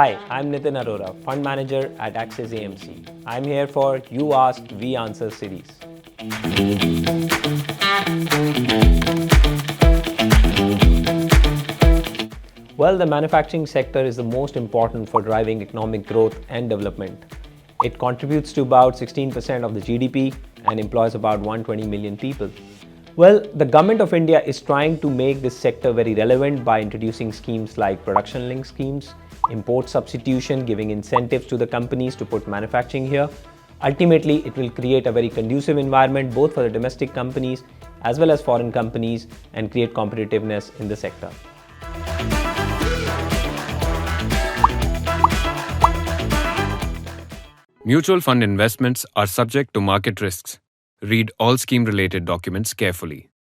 Hi, I'm Nitin Arora, Fund Manager at Axis AMC. I'm here for You Ask, We Answer series. Well, the manufacturing sector is the most important for driving economic growth and development. It contributes to about 16% of the GDP and employs about 120 million people. Well, the government of India is trying to make this sector very relevant by introducing schemes like production link schemes, import substitution, giving incentives to the companies to put manufacturing here. Ultimately, it will create a very conducive environment both for the domestic companies as well as foreign companies and create competitiveness in the sector. Mutual fund investments are subject to market risks. Read all scheme-related documents carefully.